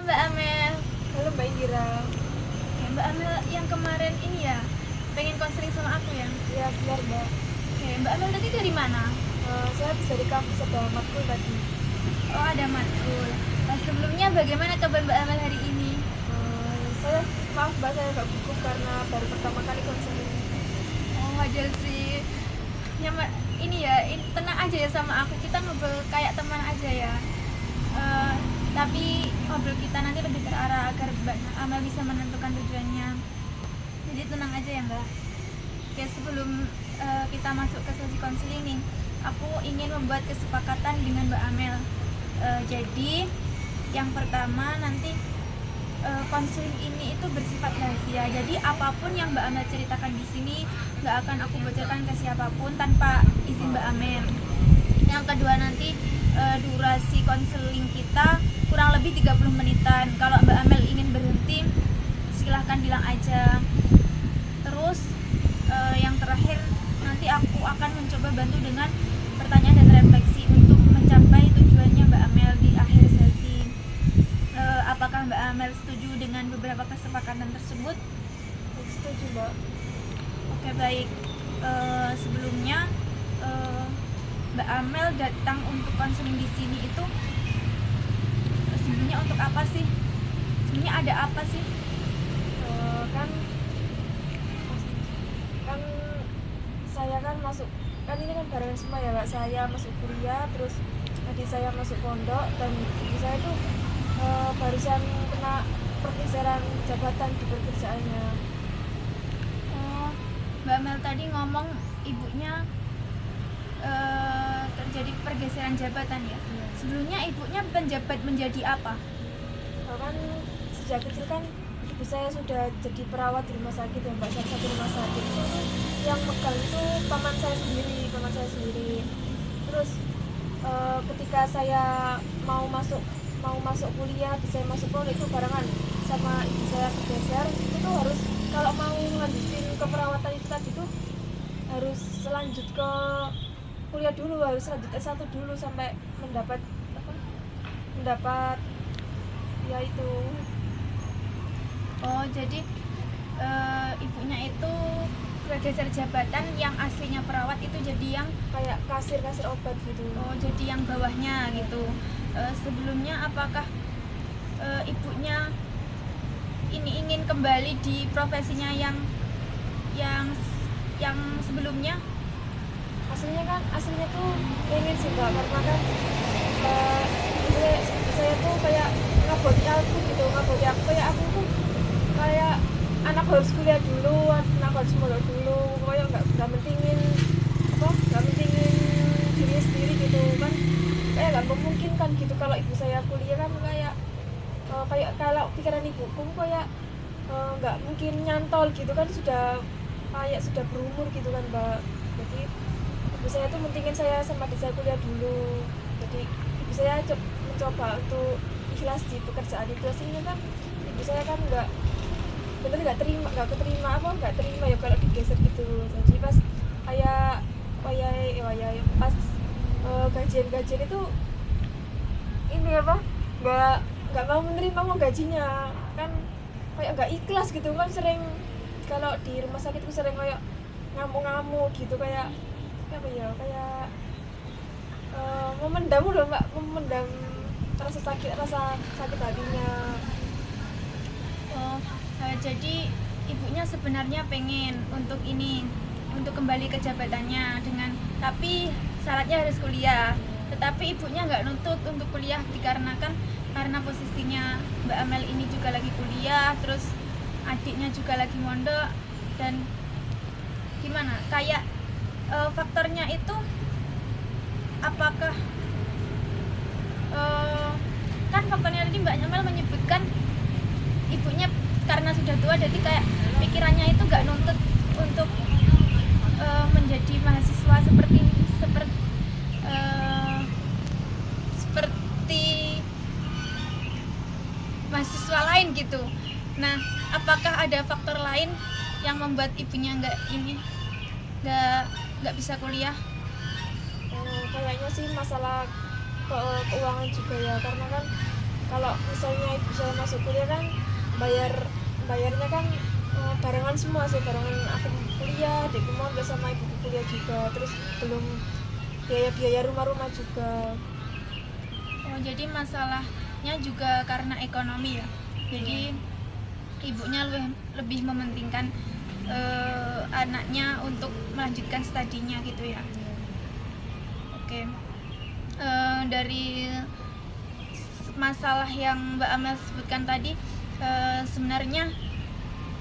Mbak Amel. Halo Mbak Indira. Oke, Mbak Amel yang kemarin ini ya pengen konseling sama aku ya. Ya benar Mbak. Oke, Mbak Amel tadi dari mana? Saya bisa di kampus ada matkul tadi. Oh, ada matkul. Nah, sebelumnya bagaimana kabar Mbak Amel hari ini? Saya maaf Mbak, saya nggak gugup karena baru pertama kali konseling. Oh, wajar sih. Ya Mbak, ini ya, tenang aja ya sama aku. Kita ngobrol kayak teman aja ya. Tapi ngobrol kita nanti lebih terarah agar Mbak Amel bisa menentukan tujuannya. Jadi tenang aja ya Mbak. Oke, sebelum kita masuk ke sesi konseling nih, aku ingin membuat kesepakatan dengan Mbak Amel. Jadi yang pertama nanti konseling ini itu bersifat rahasia. Jadi apapun yang Mbak Amel ceritakan di sini nggak akan aku bocorkan ke siapapun tanpa izin Mbak Amel. Yang kedua nanti durasi konseling kita kurang lebih 30 menitan. Kalau Mbak Amel ingin berhenti silahkan bilang aja. Terus yang terakhir nanti aku akan mencoba bantu dengan pertanyaan dan refleksi untuk mencapai tujuannya Mbak Amel di akhir sesi. Apakah Mbak Amel setuju dengan beberapa kesepakatan tersebut? Setuju Mbak. Oke, baik. Sebelumnya Mbak Amel datang untuk konseling di sini itu sebenarnya untuk apa sih? Sebenarnya ada apa sih? Kan saya kan masuk, kan ini kan barengan semua ya Mbak. Saya masuk kuliah, terus adik saya masuk pondok, dan ibu saya tuh barusan kena pergeseran jabatan di pekerjaannya. Mbak Amel tadi ngomong ibunya terjadi pergeseran jabatan ya. Sebelumnya ibunya penjabat menjadi apa? Kan sejak kecil kan ibu saya sudah jadi perawat di rumah sakit ya Mbak, salah satu rumah sakit. Yang megang itu paman saya sendiri. Terus ketika saya mau masuk kuliah, saya masuk pondok itu barengan sama ibu saya bergeser. Itu harus, kalau mau ngelanjutin keperawatan itu tadi tuh harus lanjut ke kuliah dulu, harus lanjut S1 dulu sampai mendapat ya itu. Oh, jadi ibunya itu bergeser jabatan, yang aslinya perawat itu jadi yang Kayak kasir obat gitu. oh, jadi yang bawahnya gitu. Sebelumnya apakah ibunya ini ingin kembali di profesinya yang sebelumnya? Aslinya tuh pengen sih Mbak, karena kan ibu saya tuh kayak ngaboti aku kayak aku tuh kayak anak harus kuliah dulu, anak harus mondok dulu, kayak nggak mentingin diri sendiri gitu kan, kayak nggak memungkinkan gitu. Kalau ibu saya kuliah kan kayak kalau pikiran ibuku kayak nggak mungkin nyantol gitu kan, sudah berumur gitu kan Mbak. Jadi ibu saya tuh mentingin saya sama adik saya kuliah dulu. Jadi ibu saya mencoba untuk ikhlas di pekerjaan itu. Aslinya kan ibu saya kan nggak terima ya kalau digeser gitu. Jadi pas pas gajian itu ini nggak mau menerima uang gajinya kan, kayak nggak ikhlas gitu kan. Sering kalau di rumah sakit itu sering kayak ngamuk gitu, kayak memendam loh Mbak, memendam rasa sakit hatinya. Oh, jadi ibunya sebenarnya pengen untuk kembali ke jabatannya tapi syaratnya harus kuliah. Tetapi ibunya nggak nuntut untuk kuliah karena posisinya Mbak Amel ini juga lagi kuliah, terus adiknya juga lagi mondok, dan gimana? Kayak faktornya itu apakah kan faktornya tadi Mbak Amel menyebutkan ibunya karena sudah tua, jadi kayak pikirannya itu nggak nuntut untuk menjadi mahasiswa seperti mahasiswa lain gitu. Nah, apakah ada faktor lain yang membuat ibunya nggak bisa kuliah? Kayaknya sih masalah keuangan juga ya, karena kan kalau misalnya ibu saya masuk kuliah kan bayarnya kan barengan semua sih, barengan aku kuliah, adikku mau sama ibuku kuliah juga, terus belum biaya rumah juga. Oh, jadi masalahnya juga karena ekonomi ya. Jadi ibunya lebih mementingkan anaknya untuk melanjutkan studinya gitu ya. Oke. Dari masalah yang Mbak Amel sebutkan tadi, sebenarnya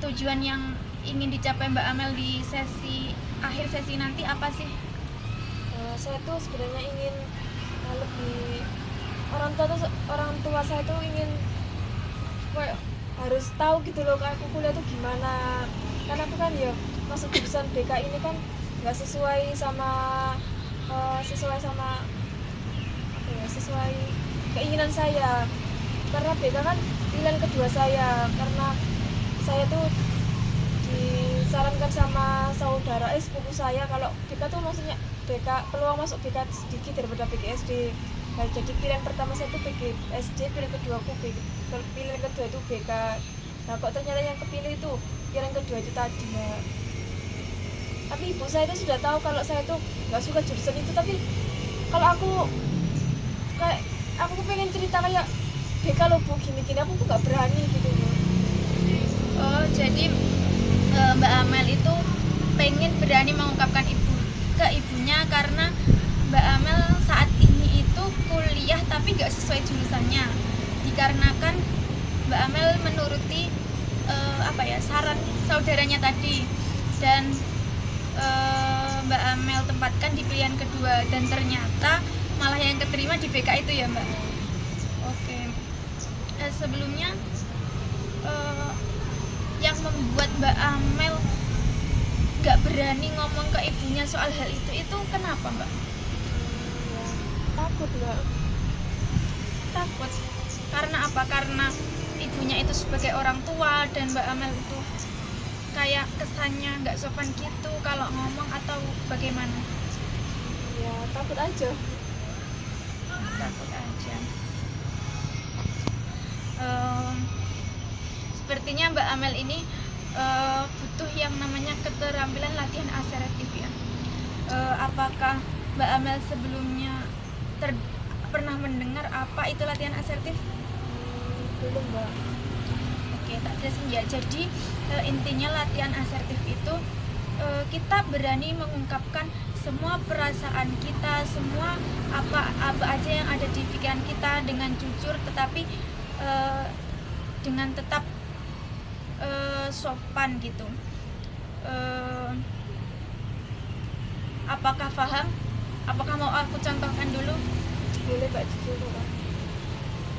tujuan yang ingin dicapai Mbak Amel di akhir sesi nanti apa sih? Saya tuh sebenarnya ingin lebih orang tua saya tuh ingin harus tahu gitu loh, aku kuliah tuh gimana, karena aku kan ya masuk jurusan BK ini kan nggak sesuai sama sesuai keinginan saya, karena BK kan pilihan kedua saya, karena saya tuh disarankan sama saudara sepupu saya kalau BK tuh maksudnya BK peluang masuk BK sedikit daripada PGSD. Nah, jadi pilihan pertama saya itu PGSD, pilihan kedua aku pilihan kedua itu BK. Nah, kok ternyata yang kepilih itu pilihan kedua itu tadi ya. Tapi ibu saya itu sudah tahu kalau saya itu nggak suka jurusan itu, tapi kalau aku pengen cerita kayak BK loh bu, gini-gini, aku tuh nggak berani gitu loh. Oh, jadi Mbak Amel itu pengen berani mengungkapkan ke ibunya karena Mbak Amel saat ini itu kuliah tapi nggak sesuai jurusannya, dikarenakan Mbak Amel menuruti saran saudaranya tadi, dan Mbak Amel tempatkan di pilihan kedua, dan ternyata malah yang keterima di BK itu ya Mbak. Oke. Sebelumnya yang membuat Mbak Amel gak berani ngomong ke ibunya soal hal itu kenapa Mbak? Takut Mbak. Takut karena apa? Karena ibunya itu sebagai orang tua dan Mbak Amel itu kayak kesannya gak sopan gitu kalau ngomong, atau bagaimana? Ya takut aja. Takut aja. Sepertinya Mbak Amel ini butuh yang namanya keterampilan latihan asertif ya. Apakah Mbak Amel sebelumnya pernah mendengar apa itu latihan asertif? Belum Mbak. Oke, tak jelasin ya. Jadi intinya latihan asertif itu kita berani mengungkapkan semua perasaan kita, semua apa aja yang ada di pikiran kita dengan jujur, tetapi dengan tetap sopan gitu. Apakah paham? Apakah mau aku contohkan dulu? Boleh Mbak, jujur Mbak.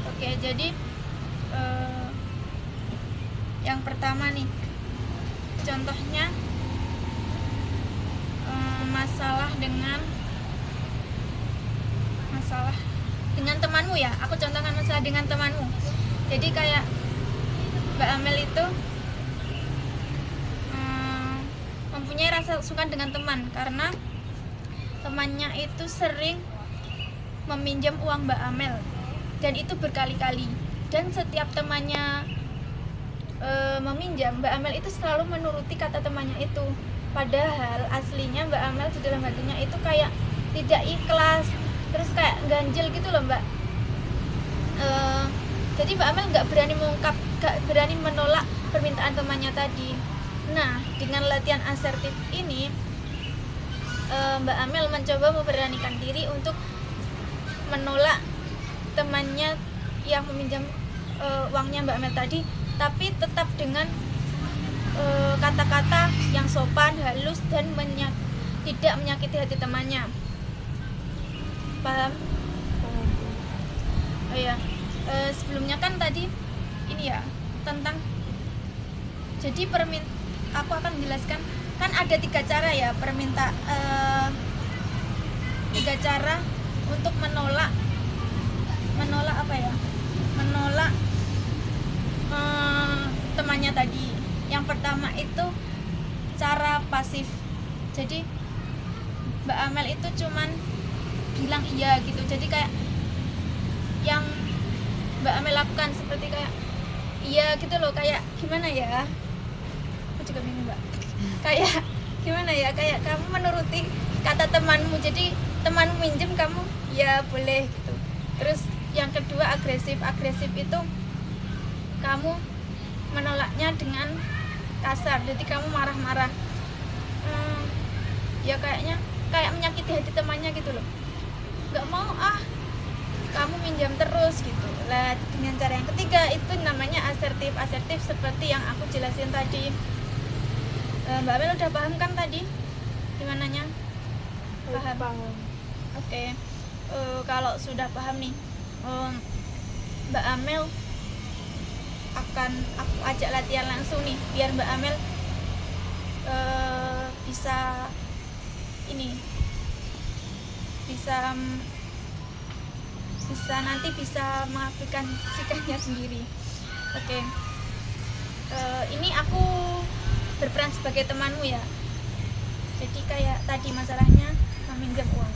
Oke, jadi yang pertama nih, contohnya masalah dengan temanmu ya. Aku contohkan masalah dengan temanmu. Jadi kayak Mbak Amel itu mempunyai rasa sungkan dengan teman karena temannya itu sering meminjam uang Mbak Amel, dan itu berkali-kali, dan setiap temannya meminjam, Mbak Amel itu selalu menuruti kata temannya itu, padahal aslinya Mbak Amel di dalam hatinya itu kayak tidak ikhlas, terus kayak ganjel gitu loh Mbak. Jadi Mbak Amel nggak berani menolak permintaan temannya tadi. Nah, dengan latihan asertif ini Mbak Amel mencoba memberanikan diri untuk menolak temannya yang meminjam uangnya Mbak Amel tadi, tapi tetap dengan kata-kata yang sopan, halus, dan tidak menyakiti hati temannya. Paham? Oh ya, sebelumnya kan tadi ini ya tentang, jadi aku akan menjelaskan, kan ada 3 cara ya tiga cara untuk menolak temannya tadi. Yang pertama itu cara pasif. Jadi Mbak Amel itu cuman bilang iya gitu. Jadi kayak yang Mbak Amel dilakukan seperti kayak iya gitu loh, kayak gimana ya, aku juga bingung mbak, kayak gimana ya, kayak kamu menuruti kata temanmu, jadi temanmu minjem kamu ya boleh gitu. Terus yang kedua agresif itu kamu menolaknya dengan kasar, jadi kamu marah-marah. Ya kayaknya kayak menyakiti hati temannya gitu loh, nggak mau kamu minjam terus gitu lah. Dengan cara yang ketiga itu namanya asertif seperti yang aku jelasin tadi. Mbak Amel udah paham kan tadi gimana nya? Paham. Oke. Kalau sudah paham nih, Mbak Amel akan aku ajak latihan langsung nih biar Mbak Amel bisa ini bisa nanti bisa mengaplikasikannya sendiri. Oke. Ini aku berperan sebagai temanmu ya, jadi kayak tadi masalahnya meminjam uang.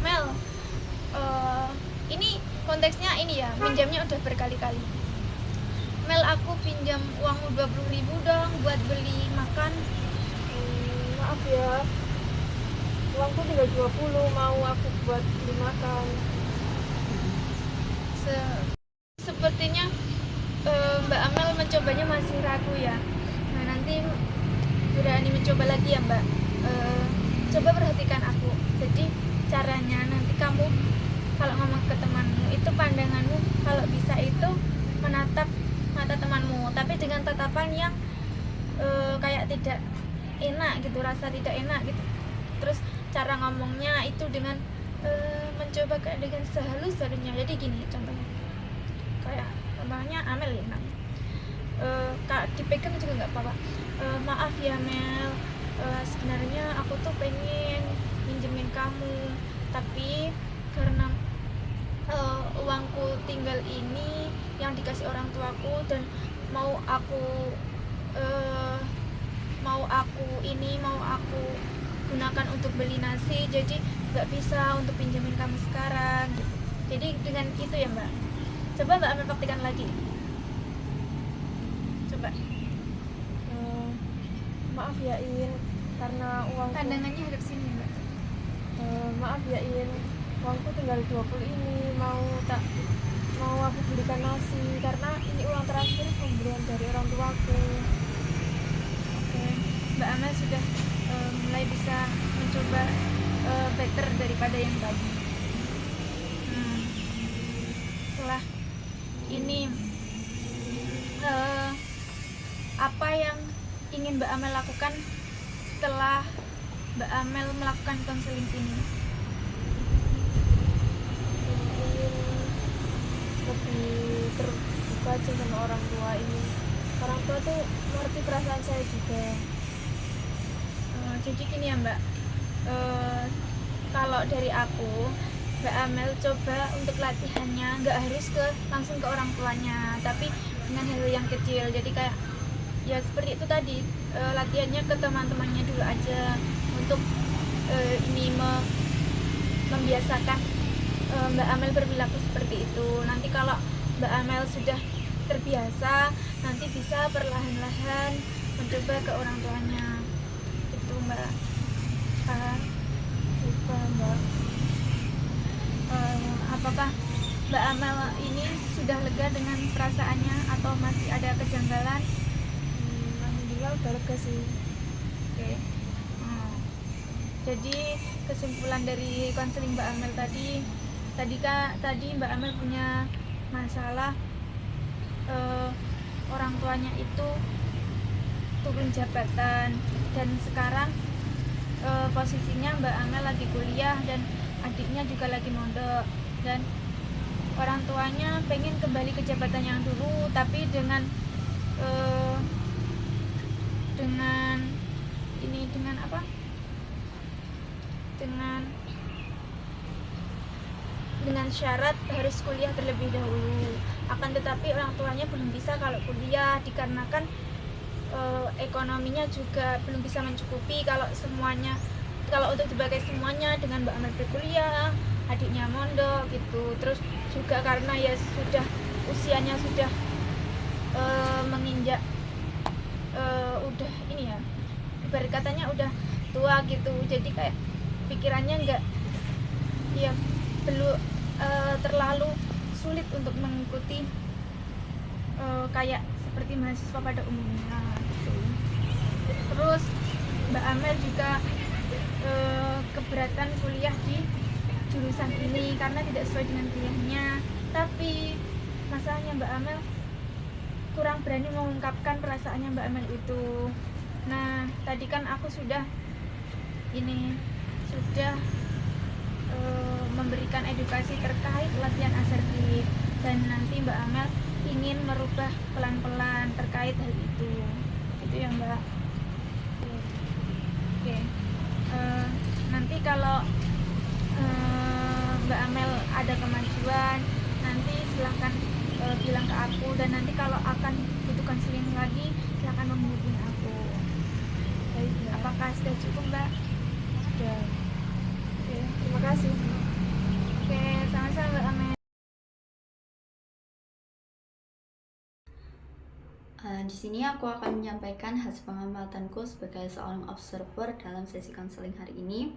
Mel, ini konteksnya ini ya, minjamnya udah berkali-kali. Mel, aku pinjam uang 20.000 dong buat beli makan. Maaf ya, uangku tinggal 20, mau aku buat beli makan. Sepertinya Mbak Amel mencobanya masih ragu ya. Nah, nanti berani mencoba lagi ya Mbak. Coba perhatikan aku. Jadi caranya nanti kamu kalau ngomong ke temanmu itu pandanganmu kalau bisa itu menatap mata temanmu, tapi dengan tatapan yang kayak tidak enak gitu, rasa tidak enak gitu. Terus cara ngomongnya itu dengan mencoba dengan sehalus-halusnya. Jadi gini contohnya, kayak contohnya Amel ya, dipegang juga nggak apa-apa. Maaf ya Mel, sebenarnya aku tuh pengen minjemin kamu, tapi karena uangku tinggal ini yang dikasih orang tuaku dan mau aku gunakan untuk beli nasi, jadi nggak bisa untuk pinjemin kamu sekarang gitu. Jadi dengan itu ya Mbak, coba Mbak Amel praktikan lagi, coba. Maaf ya In, karena uangku Pandangannya hadap sini Mbak. Maaf ya In, uangku tinggal 20 ini, mau aku belikan nasi karena ini uang terakhir pemberian dari orang tuaku. Oke, Mbak Amel sudah mulai bisa mencoba better daripada yang tadi. Setelah ini apa yang ingin Mbak Amel lakukan setelah Mbak Amel melakukan konseling ini? Lebih terbuka aja sama orang tua ini. Orang tua tuh ngerti perasaan saya juga. Jadi gini ya Mbak, kalau dari aku, Mbak Amel coba untuk latihannya nggak harus langsung ke orang tuanya, tapi dengan hal yang kecil. Jadi kayak ya seperti itu tadi, latihannya ke teman-temannya dulu aja untuk membiasakan Mbak Amel berperilaku seperti itu. Nanti kalau Mbak Amel sudah terbiasa, nanti bisa perlahan-lahan mencoba ke orang tuanya gitu Mbak. Lupa Mbak. Apakah Mbak Amel ini sudah lega dengan perasaannya atau masih ada kejanggalan? Alhamdulillah udah lega sih. Oke. Jadi kesimpulan dari konseling Mbak Amel tadi Mbak Amel punya masalah, orang tuanya itu turun jabatan dan sekarang posisinya Mbak Amel lagi kuliah dan adiknya juga lagi mondok, dan orang tuanya pengen kembali ke jabatan yang dulu, tapi dengan syarat harus kuliah terlebih dahulu. Akan tetapi orang tuanya belum bisa kalau kuliah dikarenakan ekonominya juga belum bisa mencukupi kalau untuk dipakai semuanya dengan Mbak Amel berkuliah, adiknya mondok gitu. Terus juga karena ya sudah usianya sudah menginjak udah ini ya, ibarat katanya udah tua gitu, jadi kayak pikirannya nggak ya belum terlalu sulit untuk mengikuti kayak seperti mahasiswa pada umumnya gitu. Terus Mbak Amel juga keberatan kuliah di jurusan ini karena tidak sesuai dengan pilihannya, tapi masalahnya Mbak Amel kurang berani mengungkapkan perasaannya Mbak Amel itu. Nah, tadi kan aku sudah memberikan edukasi terkait latihan asertif, dan nanti Mbak Amel ingin merubah pelan-pelan terkait hal itu ya Mbak. Oke. Nanti kalau Mbak Amel ada kemajuan, nanti silahkan bilang ke aku, dan nanti kalau akan butuh konseling lagi silahkan menghubungi aku. Baik, Mbak. Apakah sudah cukup Mbak? Sudah. Oke. Terima kasih. Oke, sama-sama Mbak Amel. Di sini aku akan menyampaikan hasil pengamatanku sebagai seorang observer dalam sesi konseling hari ini.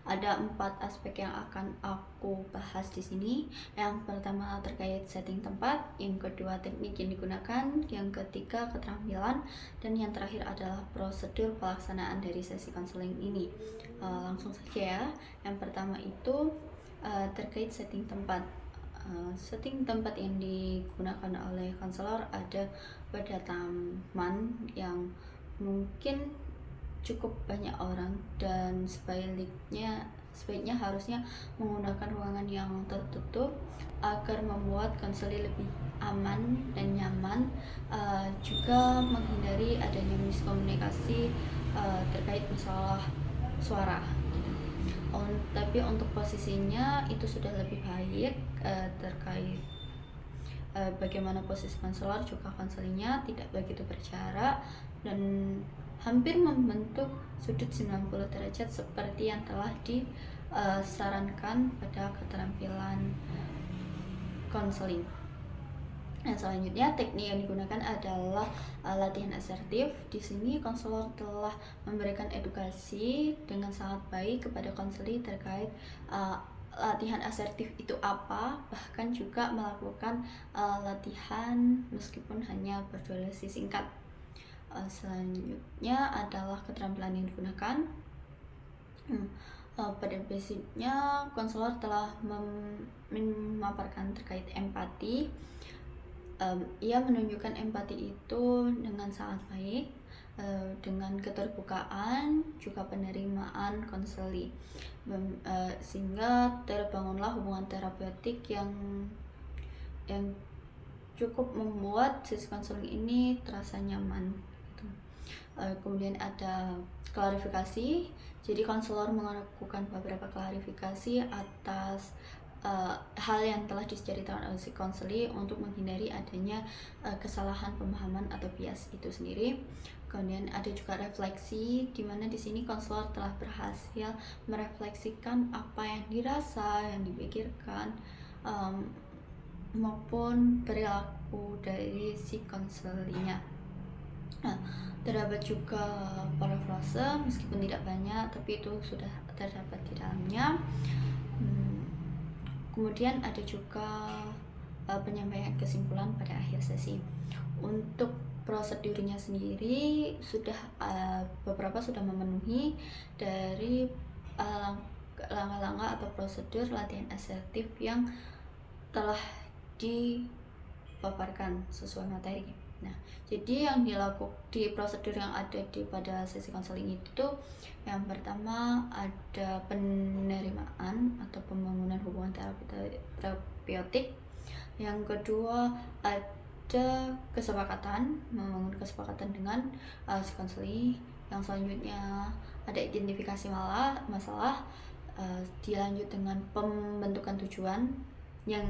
Ada 4 aspek yang akan aku bahas di sini. Yang pertama terkait setting tempat, yang kedua teknik yang digunakan, yang ketiga keterampilan, dan yang terakhir adalah prosedur pelaksanaan dari sesi konseling ini. Langsung saja ya. Yang pertama itu terkait setting tempat. Setting tempat yang digunakan oleh konselor ada pada taman yang mungkin cukup banyak orang, dan sebaiknya harusnya menggunakan ruangan yang tertutup agar membuat konseling lebih aman dan nyaman, juga menghindari adanya miskomunikasi terkait masalah suara. Tapi untuk posisinya itu sudah lebih baik, terkait bagaimana posisi konselor juga konselingnya tidak begitu berjarak dan hampir membentuk sudut 90 derajat seperti yang telah disarankan pada keterampilan konseling. Nah, selanjutnya teknik yang digunakan adalah latihan asertif. Di sini konselor telah memberikan edukasi dengan sangat baik kepada konseli terkait latihan asertif itu apa, bahkan juga melakukan latihan meskipun hanya berdurasi singkat. Selanjutnya adalah keterampilan yang digunakan. Pada basicnya konselor telah memaparkan terkait empati. Ia menunjukkan empati itu dengan sangat baik, dengan keterbukaan juga penerimaan konseli, sehingga terbangunlah hubungan terapeutik yang cukup membuat sesi konseling ini terasa nyaman gitu. Kemudian ada klarifikasi, jadi konselor melakukan beberapa klarifikasi atas hal yang telah diceritakan oleh si konseli untuk menghindari adanya kesalahan pemahaman atau bias itu sendiri. Kemudian ada juga refleksi, di mana di sini konselor telah berhasil merefleksikan apa yang dirasa, yang dipikirkan, maupun perilaku dari si konselinya. Terdapat juga parafrase, meskipun tidak banyak, tapi itu sudah terdapat di dalamnya. Kemudian ada juga penyampaian kesimpulan pada akhir sesi. Untuk prosedurnya sendiri sudah beberapa sudah memenuhi dari langkah-langkah atau prosedur latihan asertif yang telah dipaparkan sesuai materi. Nah, jadi yang dilakukan di prosedur yang ada pada sesi konseling itu, yang pertama ada penerimaan atau pembangunan hubungan terapeutik. Yang kedua ada kesepakatan, membangun kesepakatan dengan si konseli. Yang selanjutnya ada identifikasi masalah, dilanjut dengan pembentukan tujuan yang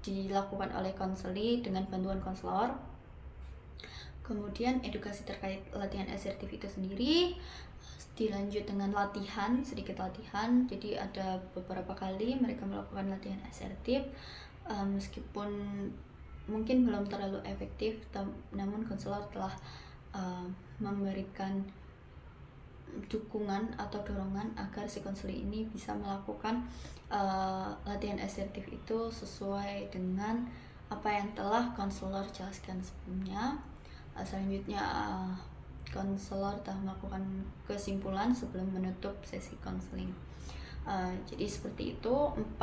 dilakukan oleh konseli dengan bantuan konselor. Kemudian edukasi terkait latihan asertif itu sendiri dilanjut dengan latihan, sedikit latihan. Jadi ada beberapa kali mereka melakukan latihan asertif, meskipun mungkin belum terlalu efektif, namun konselor telah memberikan dukungan atau dorongan agar si konseling ini bisa melakukan latihan asertif itu sesuai dengan apa yang telah konselor jelaskan sebelumnya. Selanjutnya konselor telah melakukan kesimpulan sebelum menutup sesi konseling. Jadi seperti itu 4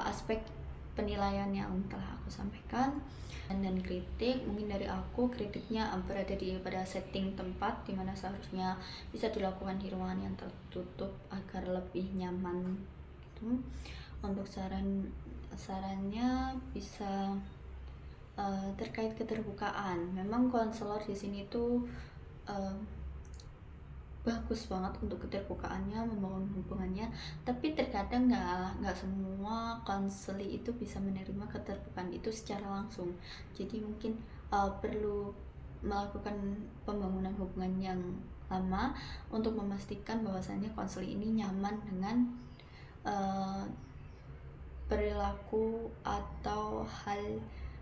aspek penilaian yang telah aku sampaikan. Dan kritik, mungkin dari aku kritiknya berada pada setting tempat dimana seharusnya bisa dilakukan di ruangan yang tertutup agar lebih nyaman gitu. Untuk sarannya bisa terkait keterbukaan. Memang konselor di sini tuh bagus banget untuk keterbukaannya, membangun hubungannya, tapi terkadang nggak semua konseli itu bisa menerima keterbukaan itu secara langsung. Jadi mungkin perlu melakukan pembangunan hubungan yang lama untuk memastikan bahwasannya konseli ini nyaman dengan perilaku atau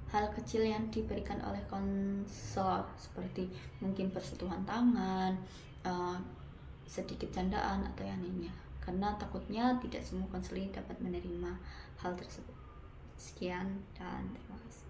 hal kecil yang diberikan oleh konselor, seperti mungkin persentuhan tangan, sedikit candaan atau yang lainnya, karena takutnya tidak semua konseling dapat menerima hal tersebut. Sekian dan terima kasih.